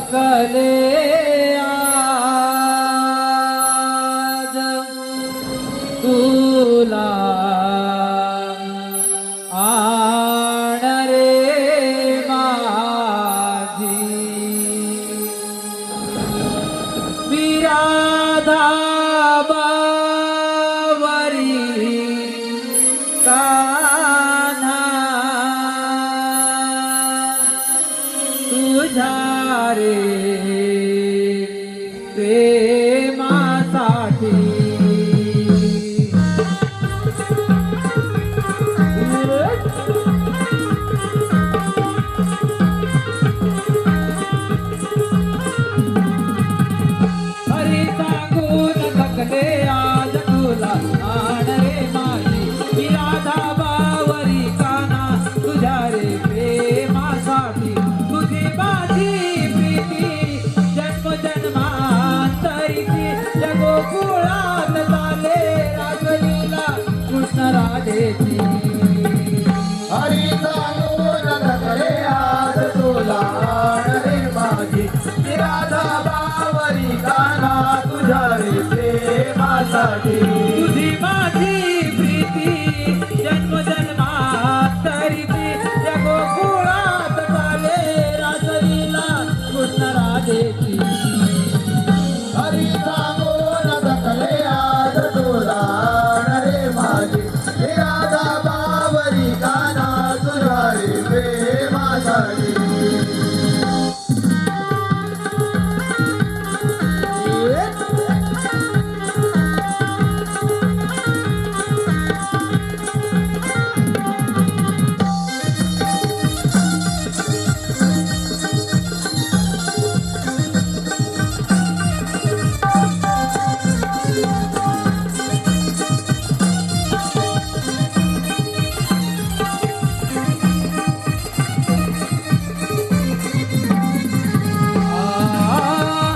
थकले आज तुला आण रे माझी विराधा बावरी कान्हा तुझ्या रे प्रेमासाठी हरी सांगून थकले आज तुला आण रे माझी विराधा बावरी कान्हा तुझ्या रे प्रेमासाठी तुझी माझी प्रीती जन्म जन्मांतरीची या गोकुळात झाले राजलीला कृष्ण राधेची हरी सांगून थकले आज तुला आण रे माझी विराधा बावरी कान्हा तुझ्या रे प्रेमासाठी तुझी माझी प्रीती जन्म जन्मांतरीची या गोकुळात झाले राजलीला कृष्ण राधेची हरी सांगून थकले आज तुला आण रे माझी विराधा बावरी कान्हा तुझ्या रे प्रेमासाठी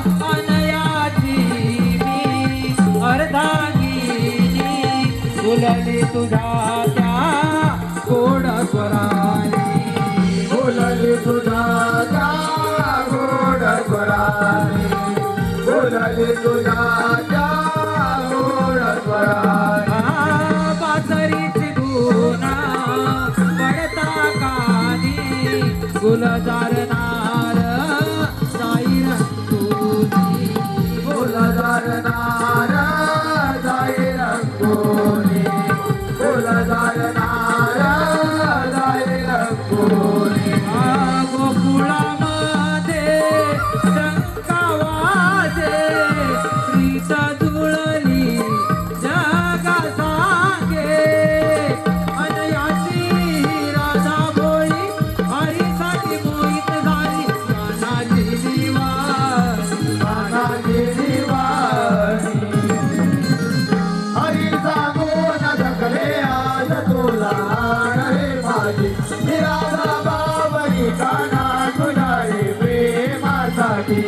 अनयाची मी अर्धांगिनी फुलली तुझ्या त्या गोड स्वरानी बोलली तुझा त्या गोड स्वराने बोलली तुझा त्या गोड स्वराने बासरीची धुना पडता कानी गुलजार नार साई रंगोनी बोलदार नारा जाय रंगोनी बोलदार नारा जाय रंगोनी गोकुळामध्ये शंका वाजे प्रीत जुळली जगा सांगे अनयाची राधा भोळी हरीसाठी मोहित झाली कान्हाची दिवाणी कान्हाची दिवाणी हरी सांगून थकले आज तुला आण रे माझी विराधा बावरी कान्हा तुझ्या रे प्रेमासाठी